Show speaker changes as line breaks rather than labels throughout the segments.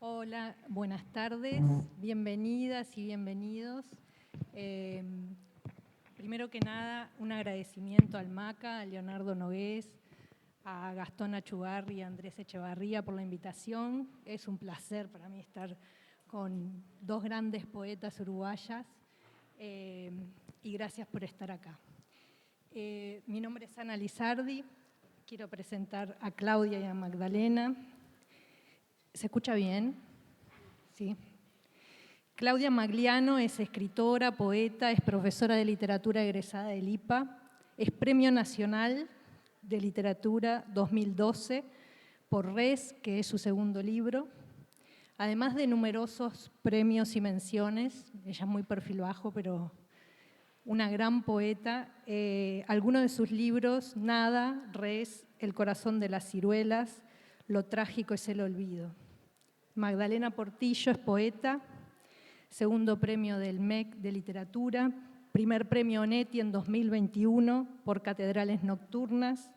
Hola, buenas tardes, bienvenidas y bienvenidos. Eh, Primero que nada, un agradecimiento al MACA, a Leonardo Nogués, a Gastón Achugarri y a Andrés Echevarría por la invitación. Es un placer para mí estar con dos grandes poetas uruguayas y gracias por estar acá. Mi nombre es Ana Lizardi, quiero presentar a Claudia y a Magdalena. ¿Se escucha bien? Sí. Claudia Magliano es escritora, poeta, es profesora de literatura egresada del IPA, es Premio Nacional de Literatura 2012 por Res, que es su segundo libro, además de numerosos premios y menciones. Ella es muy perfil bajo, pero una gran poeta. Algunos de sus libros: Nada, Res, El corazón de las ciruelas, Lo trágico es el olvido. Magdalena Portillo es poeta, segundo premio del MEC de literatura, primer premio Onetti en 2021 por Catedrales Nocturnas.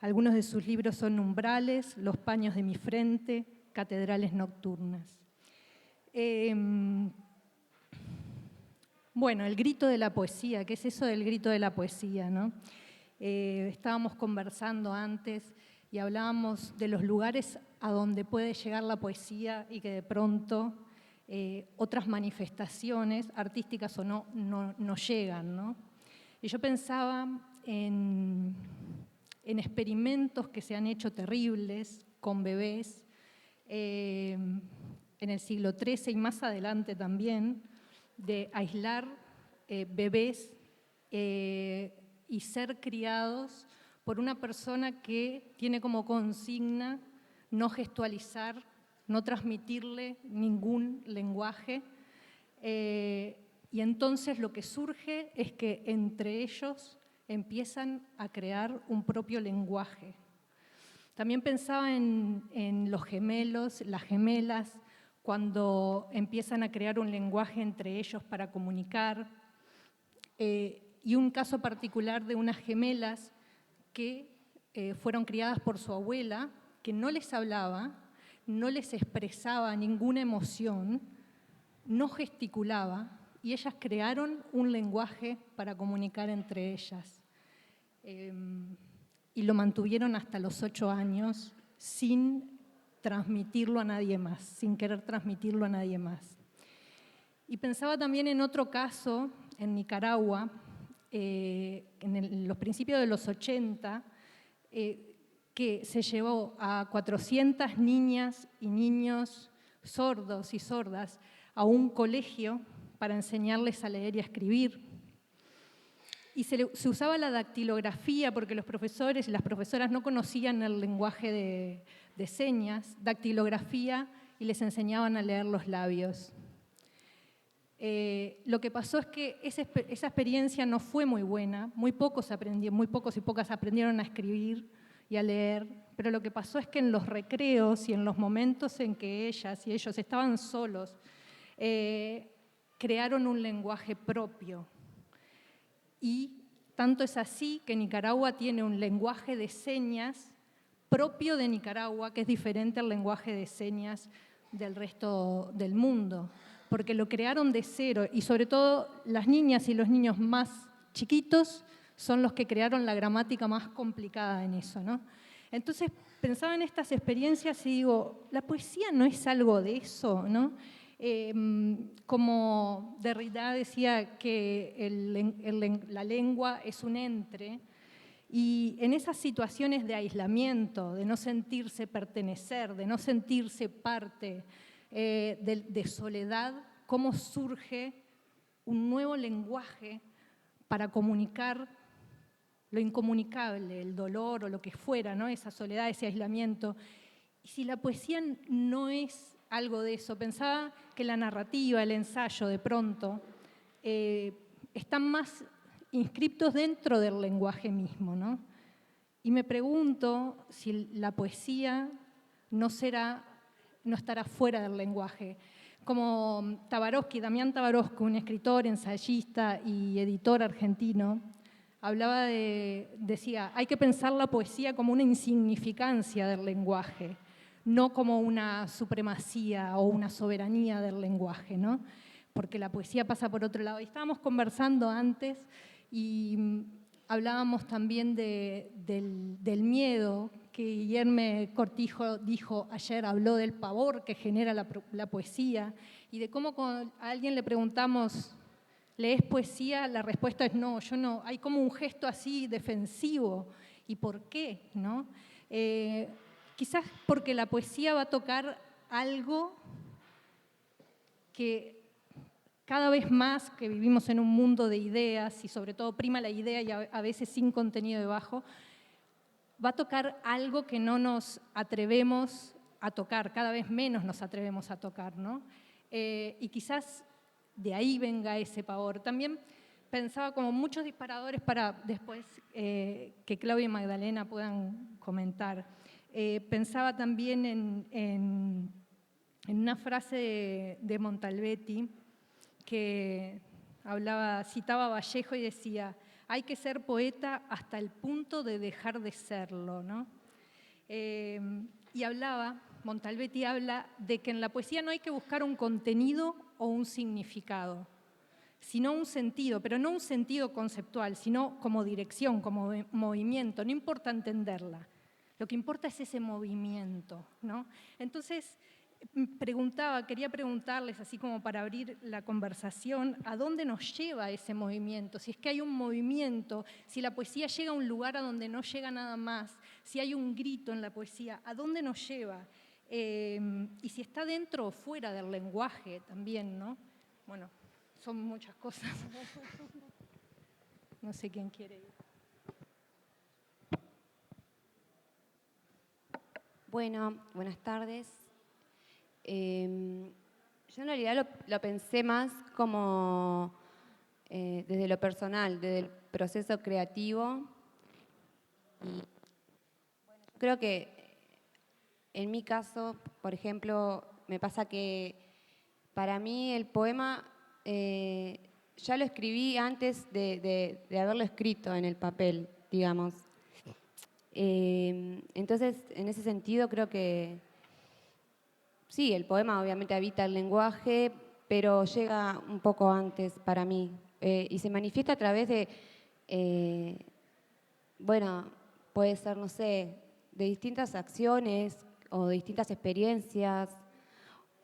Algunos de sus libros son Umbrales, Los paños de mi frente, Catedrales Nocturnas. Bueno, el grito de la poesía, ¿qué es eso del grito de la poesía, no? Estábamos conversando antes y hablábamos de los lugares a donde puede llegar la poesía y que de pronto otras manifestaciones, artísticas o no llegan, ¿no? Y yo pensaba en experimentos que se han hecho terribles con bebés en el siglo XIII y más adelante también, de aislar bebés y ser criados por una persona que tiene como consigna no gestualizar, no transmitirle ningún lenguaje. Y entonces lo que surge es que entre ellos empiezan a crear un propio lenguaje. También pensaba en los gemelos, las gemelas, cuando empiezan a crear un lenguaje entre ellos para comunicar. Y un caso particular de unas gemelas que fueron criadas por su abuela, que no les hablaba, no les expresaba ninguna emoción, no gesticulaba, y ellas crearon un lenguaje para comunicar entre ellas. Y lo mantuvieron hasta los 8 años sin transmitirlo a nadie más, sin querer transmitirlo a nadie más. Y pensaba también en otro caso, en Nicaragua, en los principios de los 80, que se llevó a 400 niñas y niños sordos y sordas a un colegio para enseñarles a leer y a escribir. Y se usaba la dactilografía porque los profesores y las profesoras no conocían el lenguaje de señas, dactilografía, y les enseñaban a leer los labios. Lo que pasó es que esa experiencia no fue muy buena, muy pocos y pocas aprendieron a escribir y a leer, pero lo que pasó es que en los recreos y en los momentos en que ellas y ellos estaban solos, crearon un lenguaje propio. Y tanto es así que Nicaragua tiene un lenguaje de señas propio de Nicaragua, que es diferente al lenguaje de señas del resto del mundo, porque lo crearon de cero, y sobre todo las niñas y los niños más chiquitos son los que crearon la gramática más complicada en eso, ¿no? Entonces pensaba en estas experiencias y digo, la poesía no es algo de eso, ¿no? Como Derrida decía que la lengua es un entre, y en esas situaciones de aislamiento, de no sentirse pertenecer, de no sentirse parte, de soledad, cómo surge un nuevo lenguaje para comunicar lo incomunicable, el dolor o lo que fuera, ¿no? Esa soledad, ese aislamiento. Y si la poesía no es algo de eso, pensaba que la narrativa, el ensayo, de pronto, están más inscriptos dentro del lenguaje mismo, ¿no? Y me pregunto si la poesía no estará fuera del lenguaje. Como Damián Tabarowski, un escritor, ensayista y editor argentino, decía, hay que pensar la poesía como una insignificancia del lenguaje, no como una supremacía o una soberanía del lenguaje, ¿no? Porque la poesía pasa por otro lado. Y estábamos conversando antes y hablábamos también del miedo que Guillermo Cortijo dijo ayer, habló del pavor que genera la poesía y de cómo cuando a alguien le preguntamos, ¿lees poesía? La respuesta es no, yo no. Hay como un gesto así defensivo. ¿Y por qué? ¿No? Quizás porque la poesía va a tocar algo que cada vez más que vivimos en un mundo de ideas y sobre todo prima la idea y a veces sin contenido debajo, va a tocar algo que no nos atrevemos a tocar, cada vez menos nos atrevemos a tocar, ¿no? Y quizás de ahí venga ese pavor. También pensaba como muchos disparadores para después que Claudia y Magdalena puedan comentar. Pensaba también en una frase de Montalbetti que citaba a Vallejo y decía, hay que ser poeta hasta el punto de dejar de serlo, ¿no? Y Montalbetti habla de que en la poesía no hay que buscar un contenido o un significado, sino un sentido, pero no un sentido conceptual, sino como dirección, como movimiento. No importa entenderla, lo que importa es ese movimiento, ¿no? Entonces, quería preguntarles, así como para abrir la conversación, ¿a dónde nos lleva ese movimiento? Si es que hay un movimiento, si la poesía llega a un lugar a donde no llega nada más, si hay un grito en la poesía, ¿a dónde nos lleva? Y si está dentro o fuera del lenguaje también, ¿no? Bueno, son muchas cosas. No sé quién quiere ir.
Bueno, buenas tardes. Yo en realidad lo pensé más como desde lo personal, desde el proceso creativo. Y bueno, yo creo que en mi caso, por ejemplo, me pasa que para mí el poema ya lo escribí antes de haberlo escrito en el papel, digamos. Entonces, en ese sentido creo que sí, el poema obviamente habita el lenguaje, pero llega un poco antes para mí y se manifiesta a través de, bueno, puede ser, no sé, de distintas acciones o de distintas experiencias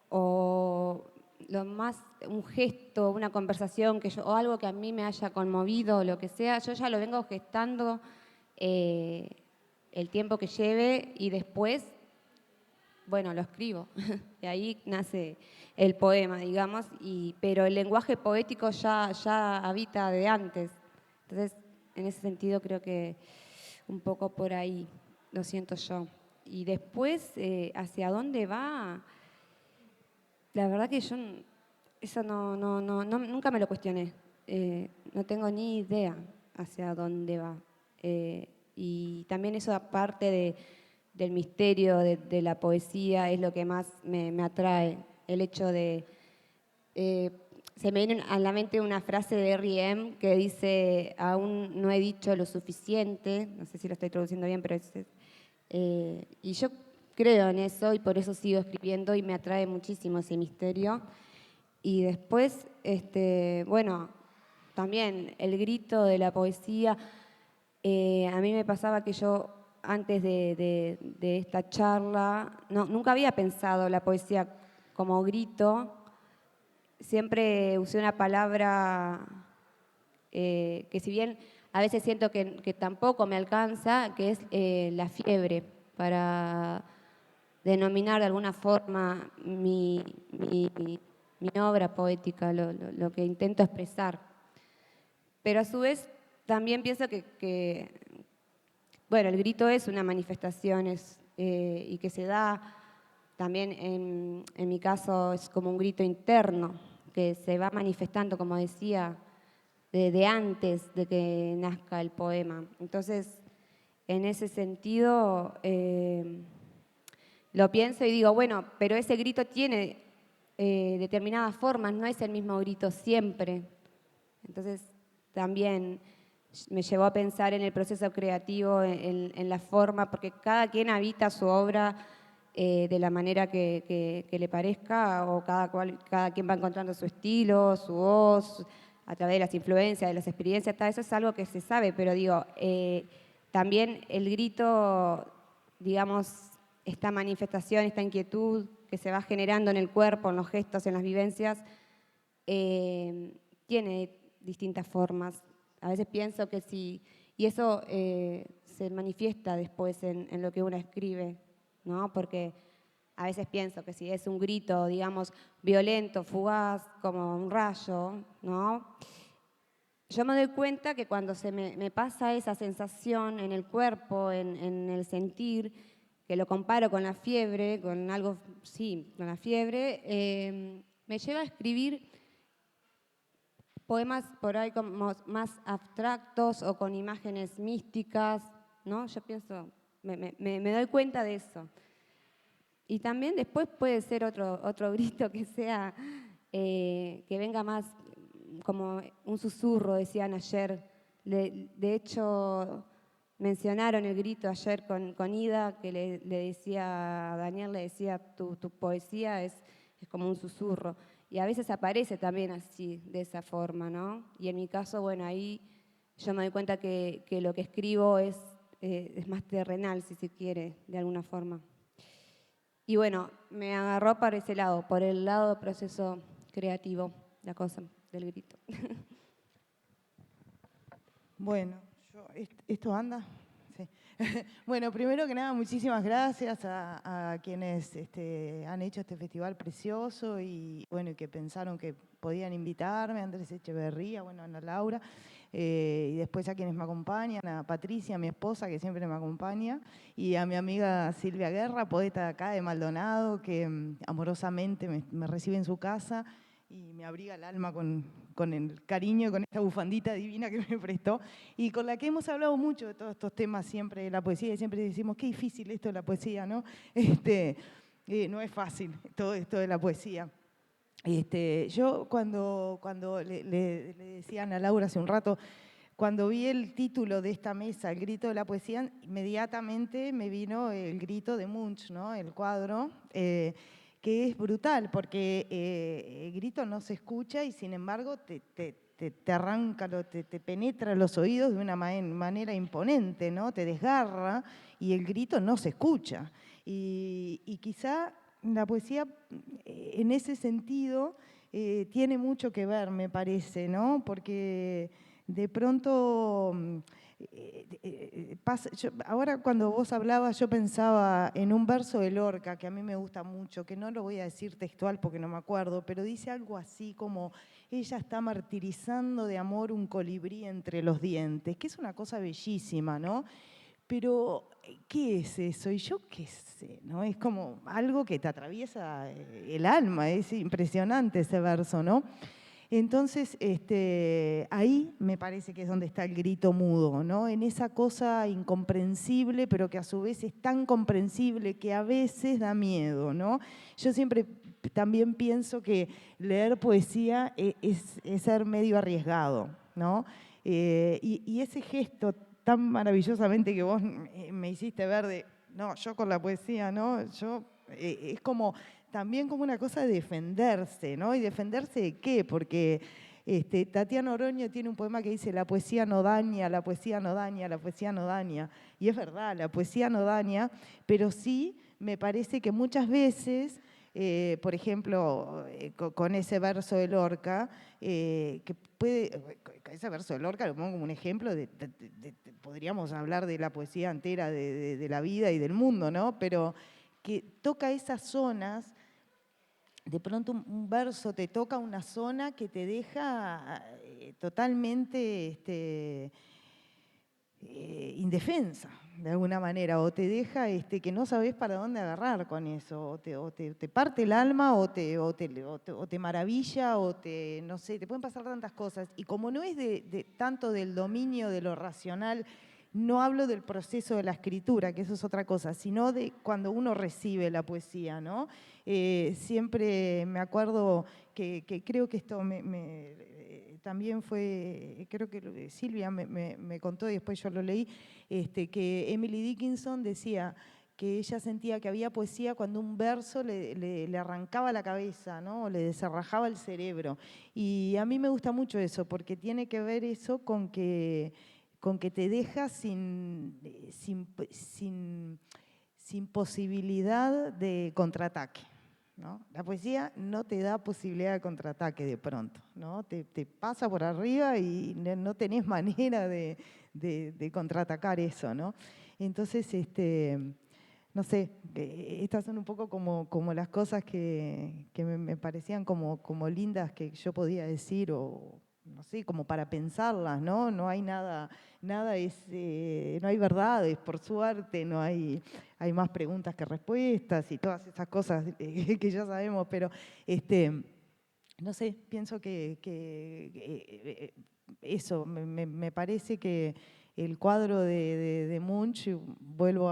o lo más, un gesto, una conversación o algo que a mí me haya conmovido, lo que sea, yo ya lo vengo gestando el tiempo que lleve y después bueno, lo escribo, de ahí nace el poema, digamos, pero el lenguaje poético ya habita de antes. Entonces, en ese sentido creo que un poco por ahí lo siento yo. Y después, ¿hacia dónde va? La verdad que yo eso nunca me lo cuestioné. No tengo ni idea hacia dónde va. Y también eso aparte del misterio de la poesía es lo que más me atrae. El hecho de... se me viene a la mente una frase de R.E.M. que dice, aún no he dicho lo suficiente, no sé si lo estoy traduciendo bien, pero y yo creo en eso y por eso sigo escribiendo y me atrae muchísimo ese misterio. Y después, bueno, también el grito de la poesía, a mí me pasaba que yo antes de esta charla, nunca había pensado la poesía como grito, siempre usé una palabra que si bien a veces siento que tampoco me alcanza, que es la fiebre, para denominar de alguna forma mi obra poética, lo que intento expresar. Pero a su vez también pienso que bueno, el grito es una manifestación y que se da también, en mi caso, es como un grito interno, que se va manifestando, como decía, de antes de que nazca el poema. Entonces, en ese sentido, lo pienso y digo, bueno, pero ese grito tiene determinadas formas, no es el mismo grito siempre. Entonces, también me llevó a pensar en el proceso creativo, en la forma, porque cada quien habita su obra de la manera que le parezca, o cada quien va encontrando su estilo, su voz, a través de las influencias, de las experiencias, todo eso es algo que se sabe, pero digo, también el grito, digamos, esta manifestación, esta inquietud que se va generando en el cuerpo, en los gestos, en las vivencias, tiene distintas formas. A veces pienso que sí, y eso se manifiesta después en lo que uno escribe, ¿no? Porque a veces pienso que si es un grito, digamos, violento, fugaz, como un rayo, ¿no? Yo me doy cuenta que cuando me pasa esa sensación en el cuerpo, en el sentir, que lo comparo con la fiebre, con algo, sí, con la fiebre, me lleva a escribir poemas por ahí como más abstractos o con imágenes místicas, ¿no? Yo pienso, me doy cuenta de eso. Y también después puede ser otro grito que sea, que venga más como un susurro, decían ayer. De hecho, mencionaron el grito ayer con Ida, que le decía a Daniel, le decía, tu poesía es como un susurro. Y a veces aparece también así, de esa forma, ¿no? Y en mi caso, bueno, ahí yo me doy cuenta que lo que escribo es más terrenal, si se quiere, de alguna forma. Y bueno, me agarró para ese lado, por el lado del proceso creativo, la cosa del grito.
Bueno, ¿esto anda? Sí. Bueno, primero que nada, muchísimas gracias a quienes han hecho este festival precioso y bueno, que pensaron que podían invitarme, a Andrés Echeverría, bueno, a Ana Laura, y después a quienes me acompañan, a Patricia, mi esposa, que siempre me acompaña, y a mi amiga Silvia Guerra, poeta de acá de Maldonado, que amorosamente me recibe en su casa y me abriga el alma con el cariño y con esta bufandita divina que me prestó y con la que hemos hablado mucho de todos estos temas siempre de la poesía y siempre decimos qué difícil esto de la poesía, ¿no? No es fácil todo esto de la poesía. Yo cuando le decía a Ana Laura hace un rato, cuando vi el título de esta mesa, El grito de la poesía, inmediatamente me vino el grito de Munch, ¿no? El cuadro, que es brutal, porque el grito no se escucha y sin embargo te arranca, te penetra los oídos de una manera imponente, ¿no? Te desgarra y el grito no se escucha. Y quizá la poesía en ese sentido tiene mucho que ver, me parece, ¿no? Porque de pronto ahora cuando vos hablabas yo pensaba en un verso de Lorca que a mí me gusta mucho, que no lo voy a decir textual porque no me acuerdo, pero dice algo así como ella está martirizando de amor un colibrí entre los dientes, que es una cosa bellísima, ¿no? Pero, ¿qué es eso? Y yo qué sé, ¿no? Es como algo que te atraviesa el alma, es impresionante ese verso, ¿no? Entonces, ahí me parece que es donde está el grito mudo, ¿no? En esa cosa incomprensible, pero que a su vez es tan comprensible que a veces da miedo, ¿no? Yo siempre también pienso que leer poesía es ser medio arriesgado, ¿no? Y ese gesto tan maravillosamente que vos me hiciste ver de, no, yo con la poesía, ¿no? Es como también como una cosa de defenderse, ¿no? ¿Y defenderse de qué? Porque Tatiana Oroño tiene un poema que dice la poesía no daña, la poesía no daña, la poesía no daña. Y es verdad, la poesía no daña, pero sí me parece que muchas veces, por ejemplo, con ese verso de Lorca, que puede, ese verso de Lorca lo pongo como un ejemplo, podríamos hablar de la poesía entera de la vida y del mundo, ¿no? Pero que toca esas zonas. De pronto un verso te toca una zona que te deja totalmente indefensa, de alguna manera, o te deja que no sabes para dónde agarrar con eso, o te parte el alma, o te maravilla, no sé, te pueden pasar tantas cosas. Y como no es tanto del dominio de lo racional, no hablo del proceso de la escritura, que eso es otra cosa, sino de cuando uno recibe la poesía, ¿no? Siempre me acuerdo que creo que esto también fue, creo que Silvia me contó y después yo lo leí, que Emily Dickinson decía que ella sentía que había poesía cuando un verso le arrancaba la cabeza, ¿no? O le desarrajaba el cerebro. Y a mí me gusta mucho eso, porque tiene que ver eso con que te deja sin posibilidad de contraataque, ¿no? La poesía no te da posibilidad de contraataque de pronto, ¿no? Te pasa por arriba y no tenés manera de contraatacar eso, ¿no? Entonces, no sé, estas son un poco como las cosas que me parecían como lindas que yo podía decir, o no sé, como para pensarlas, ¿no? No hay nada no hay verdades, por suerte, hay más preguntas que respuestas y todas esas cosas que ya sabemos, pero no sé, pienso que eso, me parece que el cuadro de Munch, vuelvo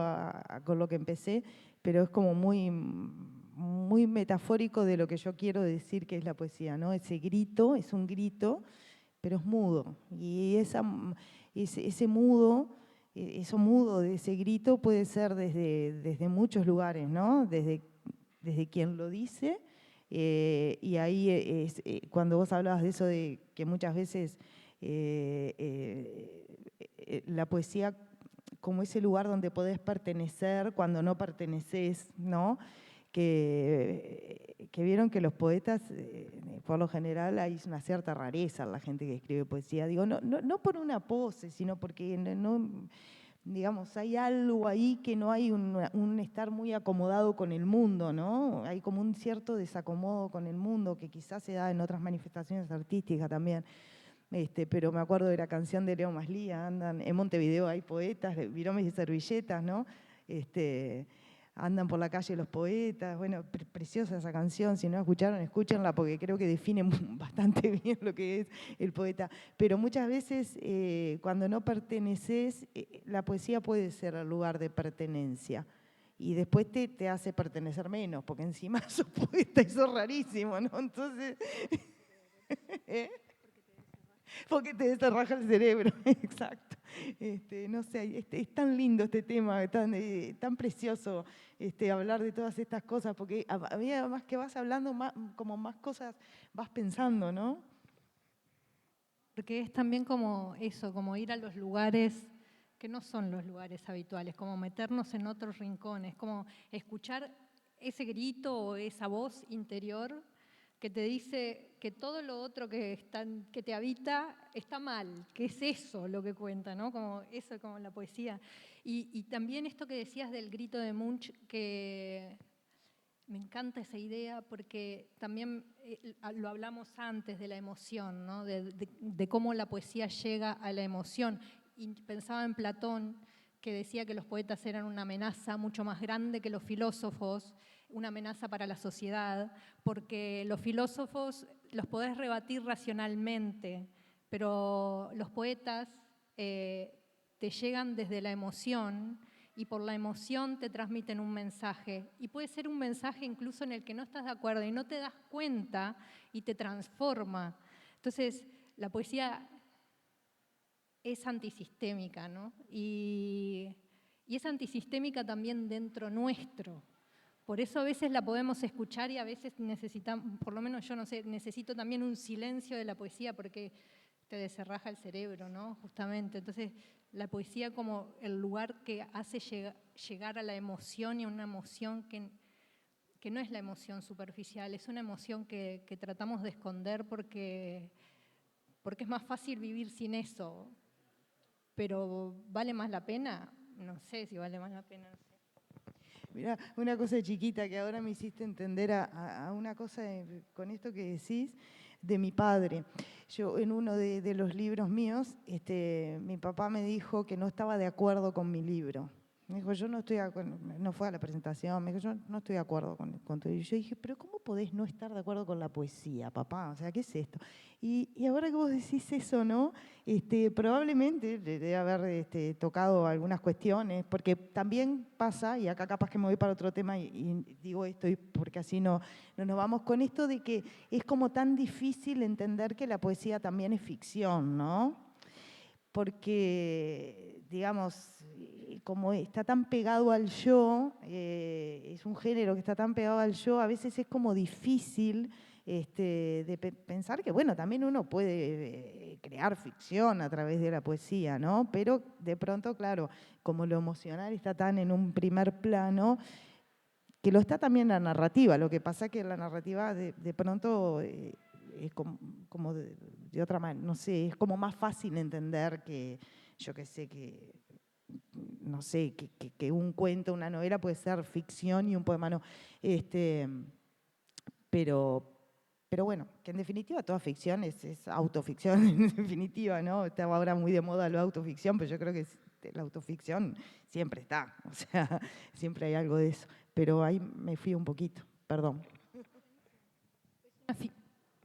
con lo que empecé, pero es como muy metafórico de lo que yo quiero decir que es la poesía, ¿no? Ese grito, es un grito, pero es mudo. Y ese mudo, eso mudo de ese grito puede ser desde muchos lugares, ¿no? Desde quien lo dice, y ahí cuando vos hablabas de eso de que muchas veces la poesía como ese lugar donde podés pertenecer cuando no perteneces, ¿no? Que vieron que los poetas, por lo general, hay una cierta rareza en la gente que escribe poesía. Digo, no por una pose, sino porque digamos, hay algo ahí que no hay un estar muy acomodado con el mundo, ¿no? Hay como un cierto desacomodo con el mundo que quizás se da en otras manifestaciones artísticas también. Pero me acuerdo de la canción de Leo Maslía, andan en Montevideo hay poetas, viromes y servilletas, ¿no? Andan por la calle los poetas, bueno, preciosa esa canción, si no la escucharon, escúchenla porque creo que define bastante bien lo que es el poeta. Pero muchas veces cuando no perteneces, la poesía puede ser el lugar de pertenencia. Y después te hace pertenecer menos, porque encima sos poeta y sos rarísimo, ¿no? Entonces... ¿eh? Porque te desarraja el cerebro, exacto. No sé, es tan lindo este tema, tan precioso hablar de todas estas cosas, porque a medida más que vas hablando, como más cosas vas pensando, ¿no?
Porque es también como eso, como ir a los lugares que no son los lugares habituales, como meternos en otros rincones, como escuchar ese grito o esa voz interior que te dice que todo lo otro que te habita está mal, que es eso lo que cuenta, ¿no? Como eso, como la poesía. Y también esto que decías del grito de Munch, que me encanta esa idea porque también lo hablamos antes de la emoción, ¿no? De cómo la poesía llega a la emoción. Y pensaba en Platón, que decía que los poetas eran una amenaza mucho más grande que los filósofos, una amenaza para la sociedad, porque los filósofos los podés rebatir racionalmente, pero los poetas te llegan desde la emoción y por la emoción te transmiten un mensaje. Y puede ser un mensaje incluso en el que no estás de acuerdo y no te das cuenta y te transforma. Entonces, la poesía es antisistémica, ¿no? Y es antisistémica también dentro nuestro. Por eso a veces la podemos escuchar y a veces necesitamos, por lo menos yo no sé, necesito también un silencio de la poesía porque te deserraja el cerebro, ¿no? Justamente. Entonces, la poesía como el lugar que hace llegar a la emoción y a una emoción que no es la emoción superficial, es una emoción que tratamos de esconder porque es más fácil vivir sin eso. Pero ¿vale más la pena? No sé si vale más la pena. No sé.
Mirá, una cosa chiquita que ahora me hiciste entender a una cosa con esto que decís de mi padre. Yo en uno de los libros míos, mi papá me dijo que no estaba de acuerdo con mi libro. Me dijo, yo no estoy de acuerdo, no fue a la presentación, me dijo, yo no estoy de acuerdo con todo. Y yo dije, pero ¿cómo podés no estar de acuerdo con la poesía, papá? O sea, ¿qué es esto? Y ahora que vos decís eso, ¿no? Probablemente debe haber tocado algunas cuestiones, porque también pasa, y acá capaz que me voy para otro tema y digo esto porque así no nos vamos con esto de que es como tan difícil entender que la poesía también es ficción, ¿no? Porque, digamos, como está tan pegado al yo, es un género que está tan pegado al yo, a veces es como difícil de pensar que, bueno, también uno puede crear ficción a través de la poesía, ¿no? Pero de pronto, claro, como lo emocional está tan en un primer plano, que lo está también la narrativa. Lo que pasa es que la narrativa de pronto es como de otra manera, no sé, es como más fácil entender que, yo qué sé, que no sé, que un cuento, una novela puede ser ficción y un poema no. Pero bueno, que en definitiva toda ficción es autoficción, en definitiva, ¿no? Está ahora muy de moda la autoficción, pero yo creo que la autoficción siempre está, o sea, siempre hay algo de eso. Pero ahí me fui un poquito, perdón.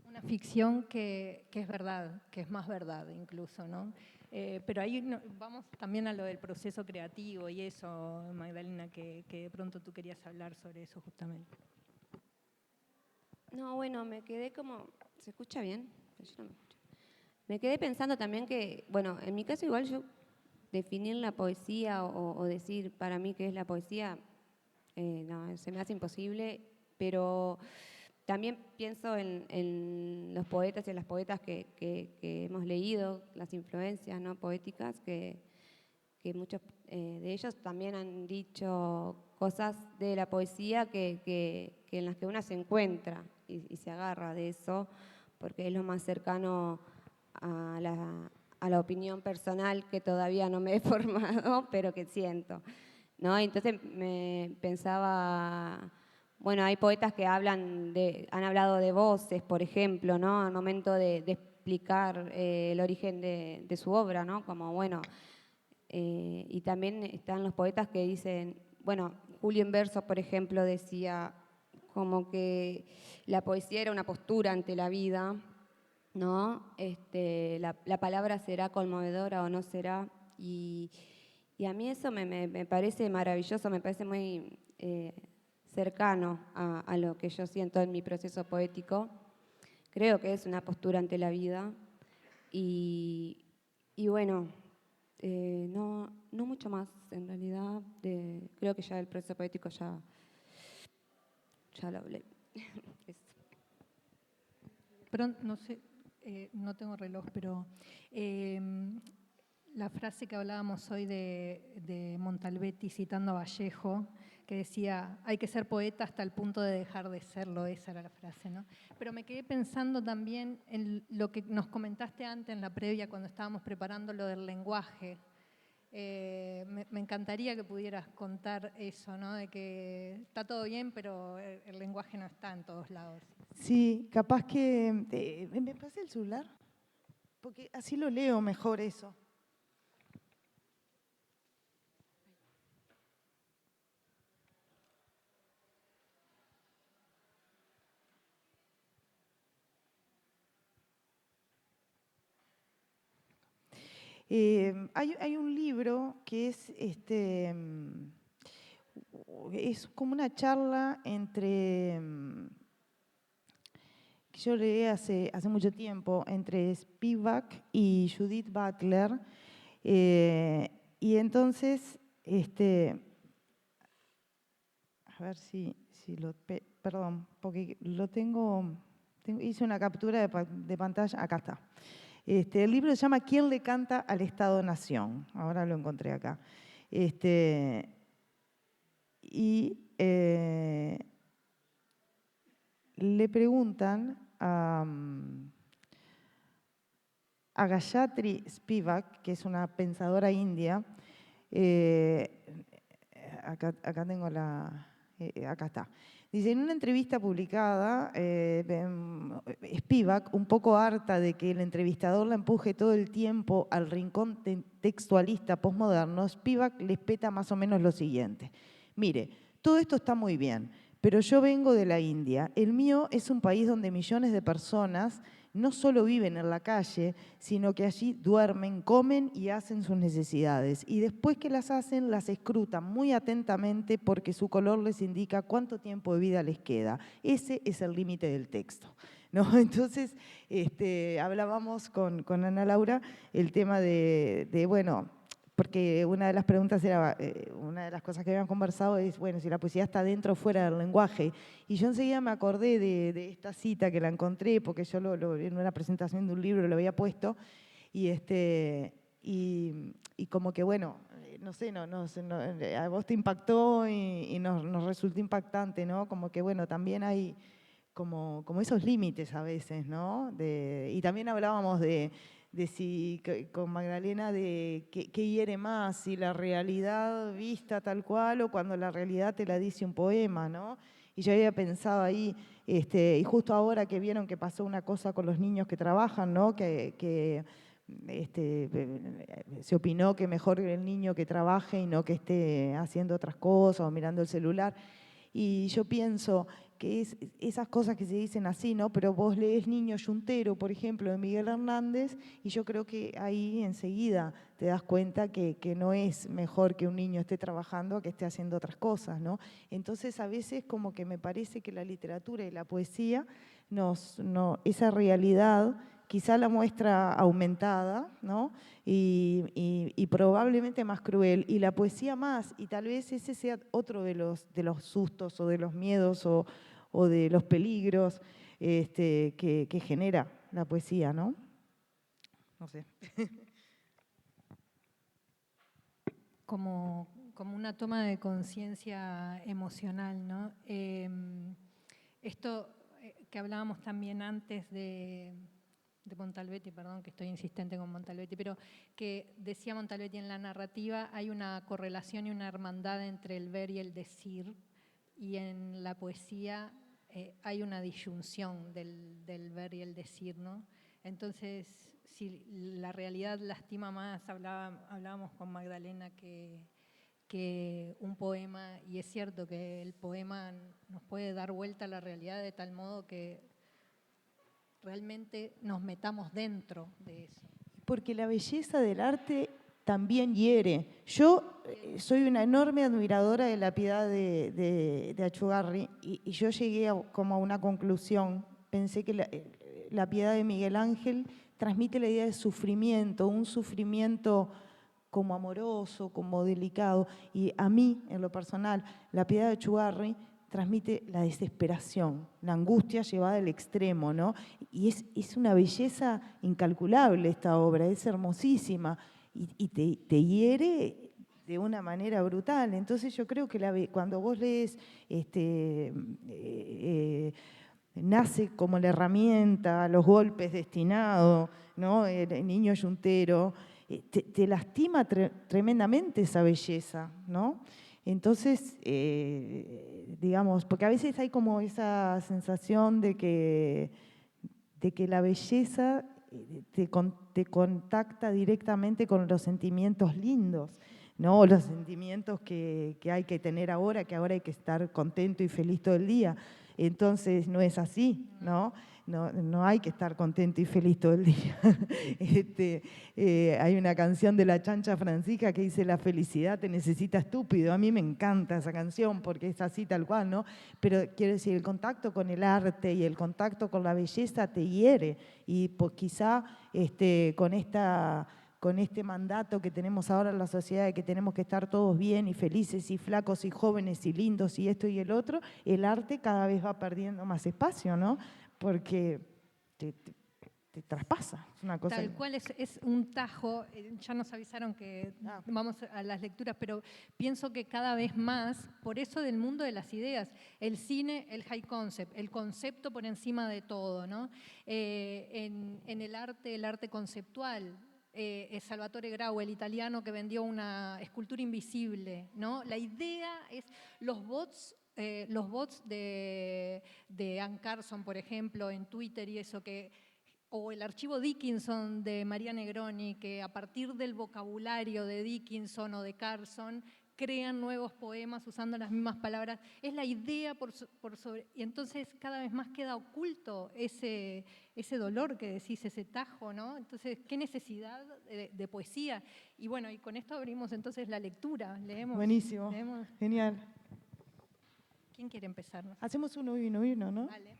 Una ficción que es verdad, que es más verdad incluso, ¿no? Pero ahí vamos también a lo del proceso creativo y eso, Magdalena, que de pronto tú querías hablar sobre eso justamente.
No, bueno, me quedé como... ¿Se escucha bien? Yo no me escucho. Me quedé pensando también que, bueno, en mi caso igual yo definir la poesía o decir para mí qué es la poesía, no, se me hace imposible, pero también pienso en los poetas y en las poetas que hemos leído, las influencias, ¿no?, poéticas, que muchos de ellos también han dicho cosas de la poesía que en las que una se encuentra y se agarra de eso, porque es lo más cercano a la opinión personal que todavía no me he formado, pero que siento, ¿no? Entonces me pensaba, bueno, hay poetas que han hablado de voces, por ejemplo, ¿no?, al momento de explicar el origen de su obra, ¿no? Como, bueno, y también están los poetas que dicen, bueno, Julio en verso, por ejemplo, decía como que la poesía era una postura ante la vida, ¿no? La palabra será conmovedora o no será, y a mí eso me parece maravilloso, me parece muy cercano a lo que yo siento en mi proceso poético. Creo que es una postura ante la vida y bueno, no mucho más en realidad. Creo que ya el proceso poético ya lo hablé.
Pero no sé, no tengo reloj, pero la frase que hablábamos hoy de Montalbetti citando a Vallejo, que decía, hay que ser poeta hasta el punto de dejar de serlo, esa era la frase, ¿no? Pero me quedé pensando también en lo que nos comentaste antes en la previa cuando estábamos preparando lo del lenguaje. Me encantaría que pudieras contar eso, ¿no? De que está todo bien, pero el lenguaje no está en todos lados.
Sí, capaz que... ¿Me pasé el celular? Porque así lo leo mejor eso. Hay un libro que es como una charla entre, que yo leí hace mucho tiempo, entre Spivak y Judith Butler. Y entonces, a ver si perdón, porque hice una captura de pantalla, acá está. El libro se llama ¿Quién le canta al Estado-Nación? Ahora lo encontré acá. Le preguntan a Gayatri Spivak, que es una pensadora india, acá tengo acá está. Dice, en una entrevista publicada, Spivak, un poco harta de que el entrevistador la empuje todo el tiempo al rincón textualista posmoderno, Spivak les peta más o menos lo siguiente. Mire, todo esto está muy bien, pero yo vengo de la India. El mío es un país donde millones de personas no solo viven en la calle, sino que allí duermen, comen y hacen sus necesidades. Y después que las hacen, las escrutan muy atentamente porque su color les indica cuánto tiempo de vida les queda. Ese es el límite del texto, ¿no? Entonces, hablábamos con Ana Laura el tema de, bueno, porque una de las preguntas era, una de las cosas que habíamos conversado es, bueno, si la poesía está dentro o fuera del lenguaje. Y yo enseguida me acordé de esta cita que la encontré, porque yo en una presentación de un libro lo había puesto, y, y como que, bueno, no sé, a vos te impactó y nos resultó impactante, ¿no? Como que, bueno, también hay como esos límites a veces, ¿no? Y también hablábamos de si, con Magdalena, de qué hiere más, si la realidad vista tal cual o cuando la realidad te la dice un poema, ¿no? Y yo había pensado ahí, y justo ahora que vieron que pasó una cosa con los niños que trabajan, ¿no? Se opinó que mejor el niño que trabaje y no que esté haciendo otras cosas o mirando el celular. Y yo pienso que esas cosas que se dicen así, ¿no? Pero vos lees Niño Yuntero, por ejemplo, de Miguel Hernández, y yo creo que ahí enseguida te das cuenta que no es mejor que un niño esté trabajando a que esté haciendo otras cosas, ¿no? Entonces, a veces como que me parece que la literatura y la poesía esa realidad quizá la muestra aumentada, ¿no? Y probablemente más cruel, y la poesía más, y tal vez ese sea otro de los sustos o de los miedos o de los peligros que genera la poesía, ¿no? No sé.
Como una toma de conciencia emocional, ¿no? Esto que hablábamos también antes de Montalbetti, perdón que estoy insistente con Montalbetti, pero que decía Montalbetti en la narrativa hay una correlación y una hermandad entre el ver y el decir, y en la poesía hay una disyunción del ver y el decir, ¿no? Entonces, si la realidad lastima más, hablábamos con Magdalena que un poema, y es cierto que el poema nos puede dar vuelta a la realidad de tal modo que realmente nos metamos dentro de eso.
Porque la belleza del arte también hiere. Yo soy una enorme admiradora de la Piedad de Achugarri y yo llegué como a una conclusión. Pensé que la Piedad de Miguel Ángel transmite la idea de sufrimiento, un sufrimiento como amoroso, como delicado. Y a mí, en lo personal, la Piedad de Achugarri transmite la desesperación, la angustia llevada al extremo, ¿no? Y es una belleza incalculable esta obra, es hermosísima y te hiere de una manera brutal. Entonces yo creo que cuando vos lees nace como la herramienta, los golpes destinados, ¿no? El niño yuntero, te lastima tremendamente esa belleza, ¿no? Entonces, digamos, porque a veces hay como esa sensación de que la belleza te contacta directamente con los sentimientos lindos, ¿no? Los sentimientos que hay que tener ahora, que ahora hay que estar contento y feliz todo el día. Entonces, no es así, ¿no? No hay que estar contento y feliz todo el día. Hay una canción de La Chancha Francisca que dice: la felicidad te necesita estúpido. A mí me encanta esa canción porque es así tal cual, ¿no? Pero quiero decir, el contacto con el arte y el contacto con la belleza te hiere. Y pues quizá con este mandato que tenemos ahora en la sociedad de que tenemos que estar todos bien y felices y flacos y jóvenes y lindos y esto y el otro, el arte cada vez va perdiendo más espacio, ¿no? Porque te traspasa. Es una cosa.
Tal cual, es un tajo. Ya nos avisaron que vamos a las lecturas, pero pienso que cada vez más, por eso del mundo de las ideas, el cine, el high concept, el concepto por encima de todo, ¿no? En el arte conceptual, Salvatore Grau, el italiano que vendió una escultura invisible, ¿no? La idea es los bots de Ann Carson, por ejemplo, en Twitter y eso, o el archivo Dickinson de María Negroni, que a partir del vocabulario de Dickinson o de Carson crean nuevos poemas usando las mismas palabras. Es la idea por sobre... Y entonces cada vez más queda oculto ese dolor que decís, ese tajo, ¿no? Entonces, ¿qué necesidad de poesía? Y bueno, y con esto abrimos entonces la lectura. Leemos.
Buenísimo, genial.
¿Quién quiere empezar? No sé.
Hacemos uno y uno, ¿no?
Vale.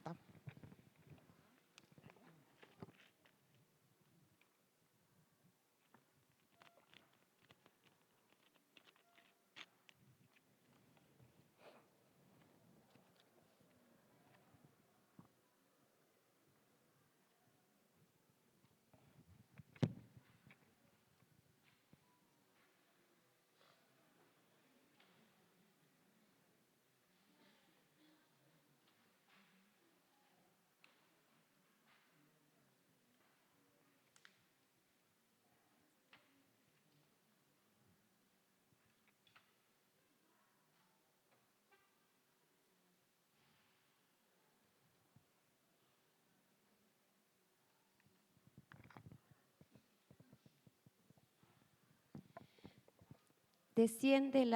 Desciende en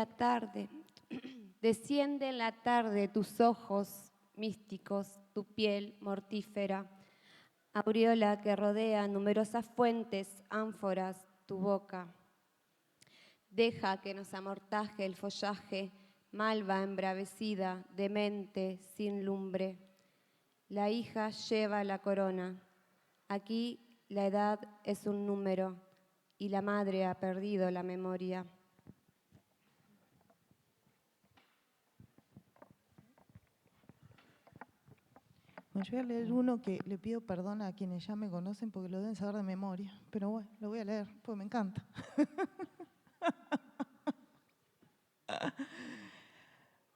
la tarde tus ojos místicos, tu piel mortífera, aureola que rodea numerosas fuentes, ánforas, tu boca. Deja que nos amortaje el follaje, malva embravecida, demente, sin lumbre. La hija lleva la corona. Aquí la edad es un número y la madre ha perdido la memoria.
Bueno, yo voy a leer uno que le pido perdón a quienes ya me conocen porque lo deben saber de memoria, pero bueno, lo voy a leer porque me encanta.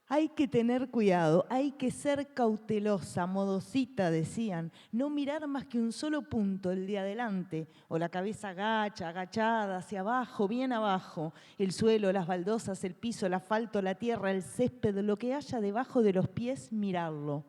Hay que tener cuidado, hay que ser cautelosa, modosita, decían. No mirar más que un solo punto, el de adelante, o la cabeza agachada, hacia abajo, bien abajo. El suelo, las baldosas, el piso, el asfalto, la tierra, el césped, lo que haya debajo de los pies, mirarlo.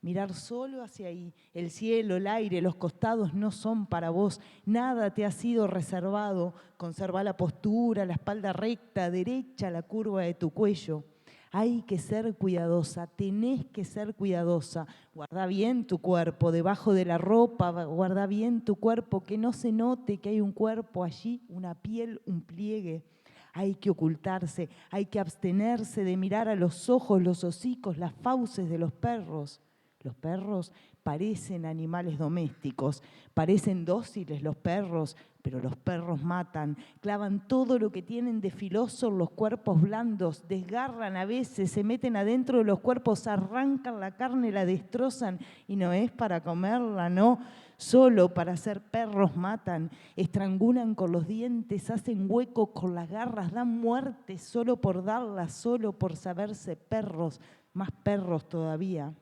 Mirar solo hacia ahí. El cielo, el aire, los costados no son para vos. Nada te ha sido reservado. Conserva la postura, la espalda recta, derecha, la curva de tu cuello. Hay que ser cuidadosa, tenés que ser cuidadosa. Guarda bien tu cuerpo, debajo de la ropa, guarda bien tu cuerpo, que no se note que hay un cuerpo allí, una piel, un pliegue. Hay que ocultarse, hay que abstenerse de mirar a los ojos, los hocicos, las fauces de los perros. Los perros parecen animales domésticos, parecen dóciles los perros, pero los perros matan, clavan todo lo que tienen de filoso en los cuerpos blandos, desgarran a veces, se meten adentro de los cuerpos, arrancan la carne, la destrozan y no es para comerla, no, solo para ser perros matan, estrangulan con los dientes, hacen huecos con las garras, dan muerte solo por darla, solo por saberse perros, más perros todavía.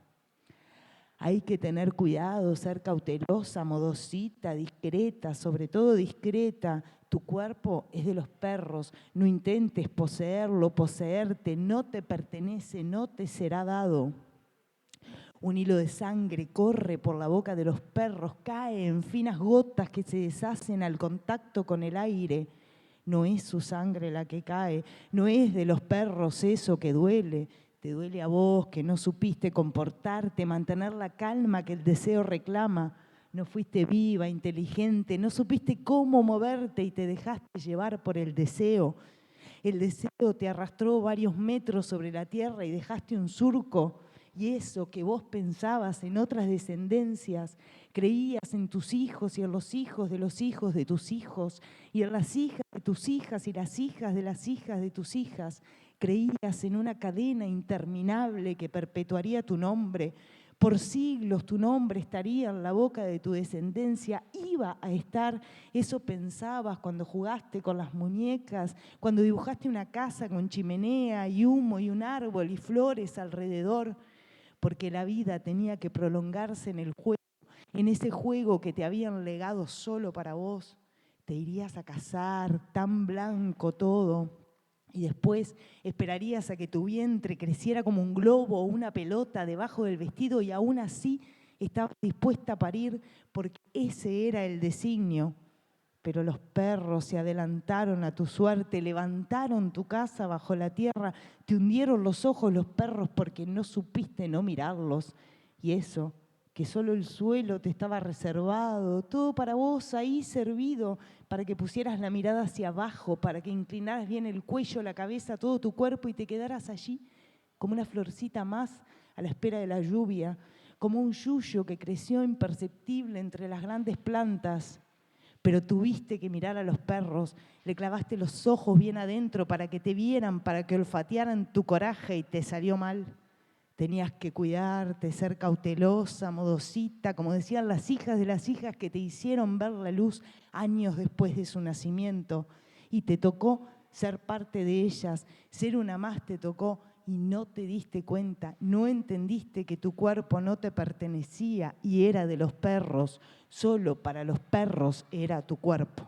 Hay que tener cuidado, ser cautelosa, modosita, discreta, sobre todo discreta. Tu cuerpo es de los perros, no intentes poseerlo, poseerte, no te pertenece, no te será dado. Un hilo de sangre corre por la boca de los perros, cae en finas gotas que se deshacen al contacto con el aire. No es su sangre la que cae, no es de los perros eso que duele. Te duele a vos que no supiste comportarte, mantener la calma que el deseo reclama. No fuiste viva, inteligente, no supiste cómo moverte y te dejaste llevar por el deseo. El deseo te arrastró varios metros sobre la tierra y dejaste un surco. Y eso que vos pensabas en otras descendencias, creías en tus hijos y en los hijos de los hijos de tus hijos, y en las hijas de tus hijas y las hijas de las hijas de tus hijas. Creías en una cadena interminable que perpetuaría tu nombre. Por siglos tu nombre estaría en la boca de tu descendencia, iba a estar. Eso pensabas cuando jugaste con las muñecas, cuando dibujaste una casa con chimenea y humo y un árbol y flores alrededor, porque la vida tenía que prolongarse en el juego, en ese juego que te habían legado solo para vos. Te irías a casar, tan blanco todo. Y después esperarías a que tu vientre creciera como un globo o una pelota debajo del vestido y aún así estabas dispuesta a parir porque ese era el designio. Pero los perros se adelantaron a tu suerte, levantaron tu casa bajo la tierra, te hundieron los ojos los perros porque no supiste no mirarlos. Y eso, que solo el suelo te estaba reservado, todo para vos ahí servido, para que pusieras la mirada hacia abajo, para que inclinaras bien el cuello, la cabeza, todo tu cuerpo y te quedaras allí como una florcita más a la espera de la lluvia, como un yuyo que creció imperceptible entre las grandes plantas. Pero tuviste que mirar a los perros, le clavaste los ojos bien adentro para que te vieran, para que olfatearan tu coraje y te salió mal. Tenías que cuidarte, ser cautelosa, modosita, como decían las hijas de las hijas que te hicieron ver la luz años después de su nacimiento. Y te tocó ser parte de ellas, ser una más te tocó y no te diste cuenta, no entendiste que tu cuerpo no te pertenecía y era de los perros, solo para los perros era tu cuerpo.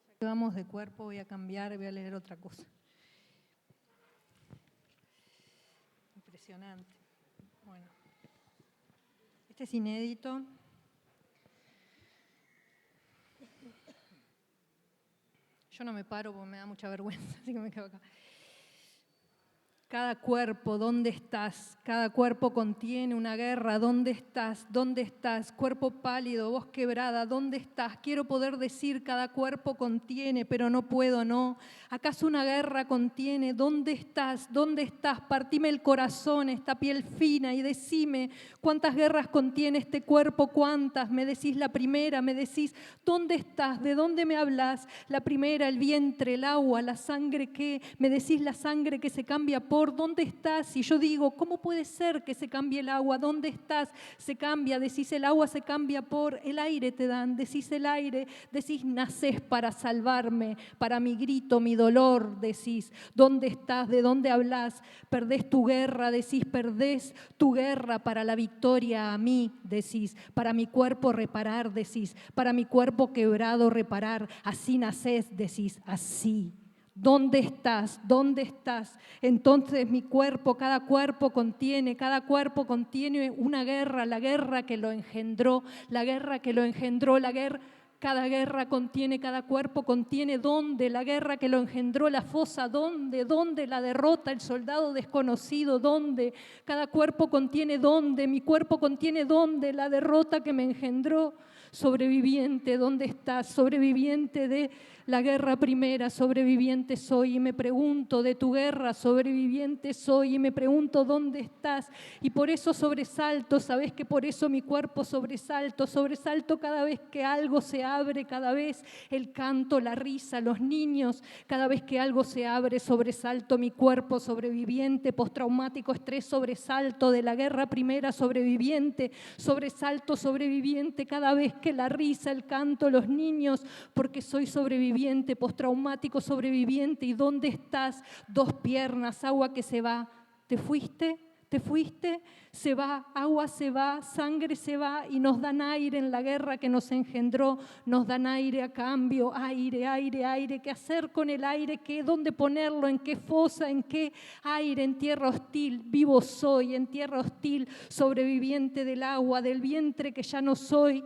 Ya que vamos de cuerpo, voy a cambiar y voy a leer otra cosa. Impresionante. Bueno. Este es inédito. Yo no me paro porque me da mucha vergüenza, así que me quedo acá. Cada cuerpo, ¿dónde estás? Cada cuerpo contiene una guerra, ¿dónde estás? ¿Dónde estás? Cuerpo pálido, voz quebrada, ¿dónde estás? Quiero poder decir cada cuerpo contiene, pero no puedo, no. ¿Acaso una guerra contiene? ¿Dónde estás? ¿Dónde estás? Partime el corazón, esta piel fina y decime cuántas guerras contiene este cuerpo, cuántas. Me decís la primera, me decís ¿dónde estás? ¿De dónde me hablas? La primera, el vientre, el agua, la sangre, ¿qué? Me decís la sangre que se cambia por ¿dónde estás? Y yo digo, ¿cómo puede ser que se cambie el agua? ¿Dónde estás? Se cambia, decís el agua se cambia por el aire te dan, decís el aire, decís nacés para salvarme, para mi grito, mi dolor, decís, ¿dónde estás? ¿De dónde hablas? Perdés tu guerra, decís, perdés tu guerra para la victoria a mí, decís, para mi cuerpo reparar, decís, para mi cuerpo quebrado reparar, así nacés, decís, así. ¿Dónde estás? ¿Dónde estás? Entonces mi cuerpo, cada cuerpo contiene una guerra, la guerra que lo engendró, la guerra que lo engendró, cada guerra contiene, cada cuerpo contiene, ¿dónde? La guerra que lo engendró, la fosa, ¿dónde? ¿Dónde? La derrota, el soldado desconocido, ¿dónde? Cada cuerpo contiene, ¿dónde? Mi cuerpo contiene, ¿dónde? La derrota que me engendró. Sobreviviente, ¿dónde estás? Sobreviviente de la guerra primera, sobreviviente soy y me pregunto de tu guerra, sobreviviente soy y me pregunto dónde estás y por eso sobresalto, sabes que por eso mi cuerpo sobresalto cada vez que algo se abre, cada vez el canto, la risa, los niños, cada vez que algo se abre, sobresalto mi cuerpo sobreviviente, postraumático, estrés, sobresalto de la guerra primera, sobreviviente, sobresalto, sobreviviente, cada vez que la risa, el canto, los niños, porque soy sobreviviente, postraumático, sobreviviente. ¿Y dónde estás? Dos piernas, agua que se va. ¿Te fuiste? ¿Te fuiste? Se va, agua se va, sangre se va y nos dan aire en la guerra que nos engendró, nos dan aire a cambio, aire, aire, aire. ¿Qué hacer con el aire? ¿Qué? ¿Dónde ponerlo? ¿En qué fosa? ¿En qué aire? En tierra hostil, vivo soy, en tierra hostil, sobreviviente del agua, del vientre que ya no soy.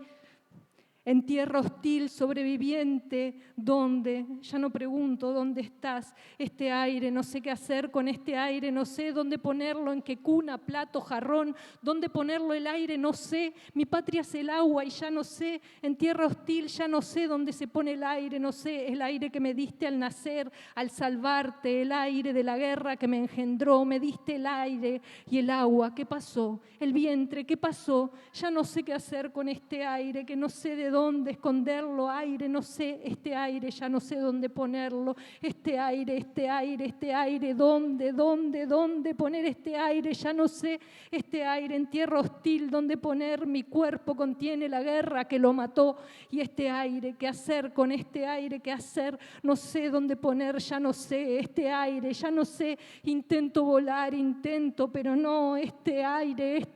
En tierra hostil, sobreviviente, ¿dónde? Ya no pregunto dónde estás. Este aire, no sé qué hacer con este aire, no sé dónde ponerlo, en qué cuna, plato, jarrón, dónde ponerlo el aire, no sé. Mi patria es el agua y ya no sé. En tierra hostil ya no sé dónde se pone el aire, no sé. El aire que me diste al nacer, al salvarte, el aire de la guerra que me engendró, me diste el aire y el agua. ¿Qué pasó? El vientre, ¿qué pasó? Ya no sé qué hacer con este aire, que no sé de dónde esconderlo, aire, no sé, este aire, ya no sé dónde ponerlo, este aire, dónde poner este aire, ya no sé, este aire en tierra hostil, dónde poner, mi cuerpo contiene la guerra que lo mató, y este aire, ¿qué hacer con este aire? ¿Qué hacer? No sé dónde poner, ya no sé, este aire, ya no sé, intento volar, pero no, este aire,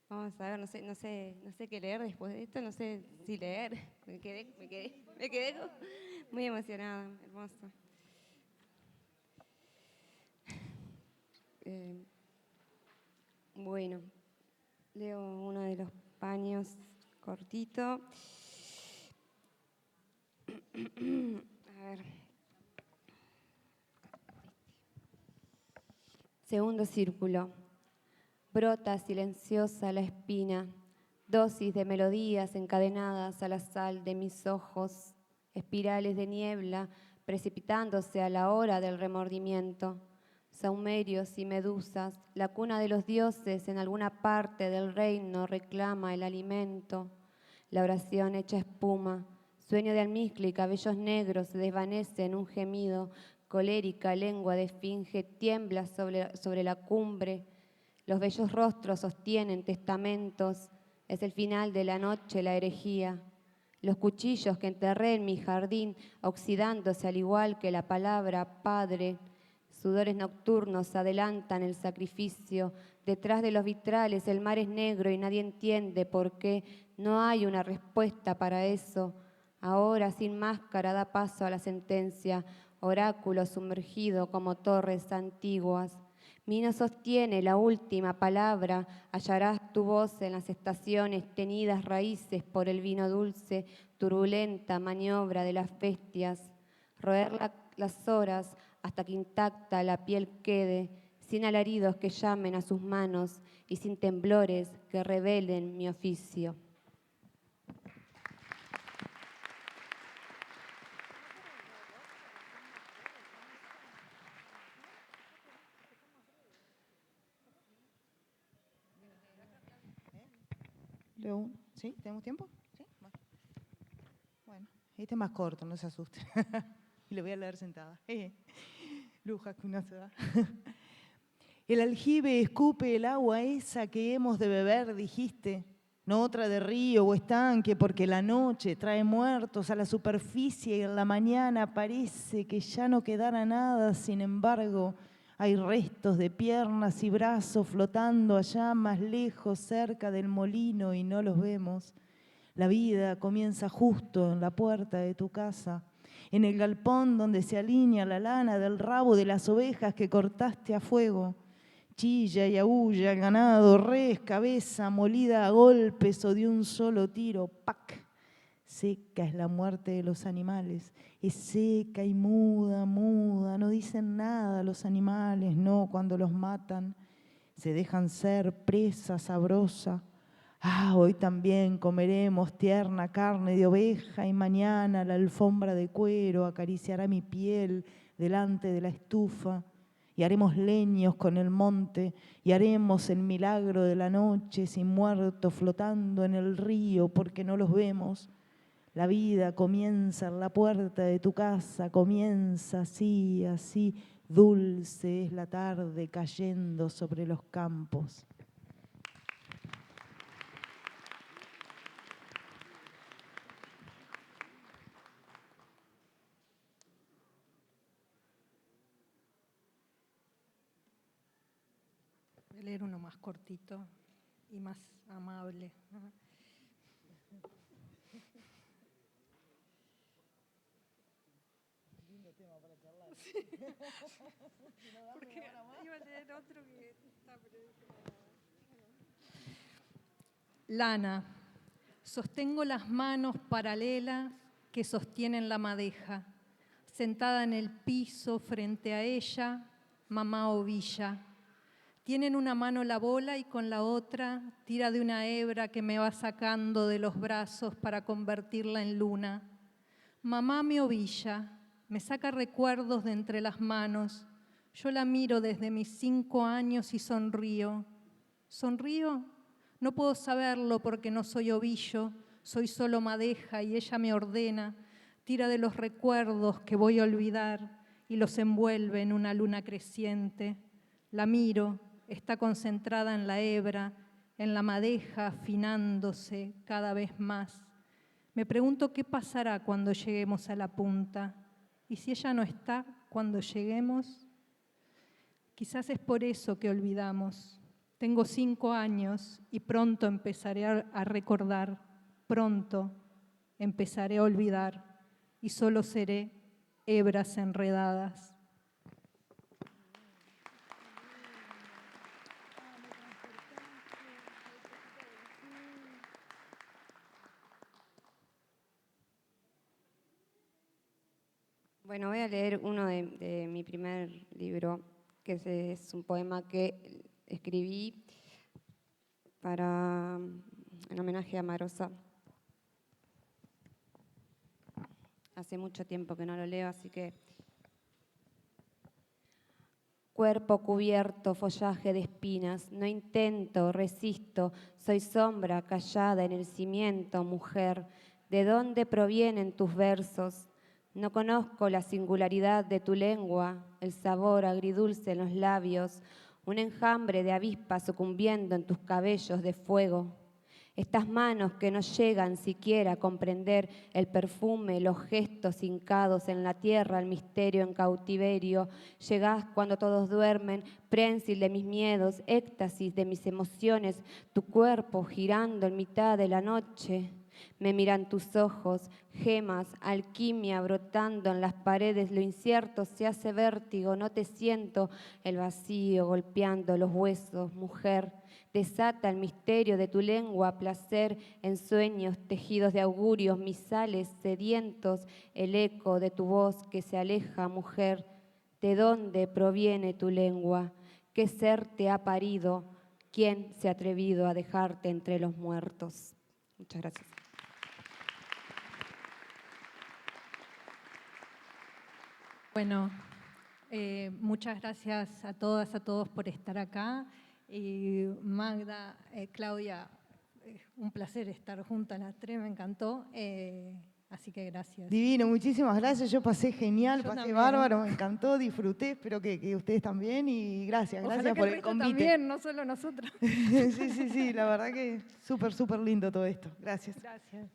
Vamos a ver, no sé qué leer después de esto, no sé si leer. Me quedé muy emocionada, hermoso. Bueno, leo uno de los paños cortito. A ver. Segundo círculo. Brota silenciosa la espina, dosis de melodías encadenadas a la sal de mis ojos, espirales de niebla precipitándose a la hora del remordimiento, saumerios y medusas, la cuna de los dioses en alguna parte del reino reclama el alimento, la oración hecha espuma, sueño de almizcle y cabellos negros se desvanece en un gemido, colérica lengua de esfinge tiembla sobre la cumbre. Los bellos rostros sostienen testamentos, es el final de la noche, la herejía. Los cuchillos que enterré en mi jardín, oxidándose al igual que la palabra Padre, Sudores nocturnos adelantan el sacrificio. Detrás de los vitrales el mar es negro y nadie entiende por qué. No hay una respuesta para eso. Ahora sin máscara da paso a la sentencia. Oráculo sumergido como torres antiguas. Mino sostiene la última palabra. Hallarás tu voz en las estaciones, tenidas raíces por el vino dulce, turbulenta maniobra de las bestias. Roer las horas hasta que intacta la piel quede, sin alaridos que llamen a sus manos y sin temblores que revelen mi oficio.
¿Sí? ¿Tenemos tiempo? ¿Sí? Bueno, este es más corto, no se asuste. Y lo voy a leer sentada. Luja que uno se da. El aljibe escupe el agua esa que hemos de beber, dijiste. No otra de río o estanque, porque la noche trae muertos a la superficie y en la mañana parece que ya no quedara nada. Sin embargo, hay restos de piernas y brazos flotando allá más lejos, cerca del molino, y no los vemos. La vida comienza justo en la puerta de tu casa, en el galpón donde se alinea la lana del rabo de las ovejas que cortaste a fuego. Chilla y aúlla el ganado, res, cabeza molida a golpes o de un solo tiro. ¡Pac! Seca es la muerte de los animales. Es seca y muda, muda. No dicen nada los animales, no, cuando los matan. Se dejan ser presa sabrosa. Hoy también comeremos tierna carne de oveja y mañana la alfombra de cuero acariciará mi piel delante de la estufa y haremos leños con el monte y haremos el milagro de la noche sin muertos flotando en el río porque no los vemos. La vida comienza en la puerta de tu casa, comienza así, así, dulce es la tarde cayendo sobre los campos.
Voy a leer uno más cortito y más amable. Sí. Porque iba a leer otro que está Lana, sostengo las manos paralelas que sostienen la madeja. Sentada en el piso frente a ella, mamá ovilla. Tiene en una mano la bola y con la otra tira de una hebra que me va sacando de los brazos para convertirla en luna. Mamá me ovilla, me saca recuerdos de entre las manos. Yo la miro desde mis 5 años y sonrío. ¿Sonrío? No puedo saberlo porque no soy ovillo, soy solo madeja y ella me ordena. Tira de los recuerdos que voy a olvidar y los envuelve en una luna creciente. La miro, está concentrada en la hebra, en la madeja afinándose cada vez más. Me pregunto qué pasará cuando lleguemos a la punta. ¿Y si ella no está cuando lleguemos? Quizás es por eso que olvidamos. Tengo 5 años y pronto empezaré a recordar, pronto empezaré a olvidar y solo seré hebras enredadas.
Bueno, voy a leer uno de mi primer libro, que es un poema que escribí en homenaje a Marosa. Hace mucho tiempo que no lo leo, así que... Cuerpo cubierto, follaje de espinas, no intento, resisto, soy sombra callada en el cimiento, mujer. ¿De dónde provienen tus versos? No conozco la singularidad de tu lengua, el sabor agridulce en los labios, un enjambre de avispas sucumbiendo en tus cabellos de fuego. Estas manos que no llegan siquiera a comprender el perfume, los gestos hincados en la tierra, el misterio en cautiverio. Llegás cuando todos duermen, prensil de mis miedos, éxtasis de mis emociones, tu cuerpo girando en mitad de la noche. Me miran tus ojos, gemas, alquimia brotando en las paredes, lo incierto se hace vértigo, no te siento, el vacío golpeando los huesos, mujer. Desata el misterio de tu lengua, placer en sueños tejidos de augurios, misales sedientos, el eco de tu voz que se aleja, mujer. ¿De dónde proviene tu lengua? ¿Qué ser te ha parido? ¿Quién se ha atrevido a dejarte entre los muertos? Muchas gracias.
Bueno, muchas gracias a todas, a todos por estar acá. Y Magda, Claudia, un placer estar juntas las tres, me encantó. Así que gracias.
Divino, muchísimas gracias. Yo pasé genial,
Yo
pasé
también.
bárbaro, me encantó, disfruté. Espero que ustedes también y gracias,
Ojalá
gracias
que
por
el
el
resto
convite.
también, no solo nosotros.
Sí, la verdad que súper lindo todo esto. Gracias.
Gracias.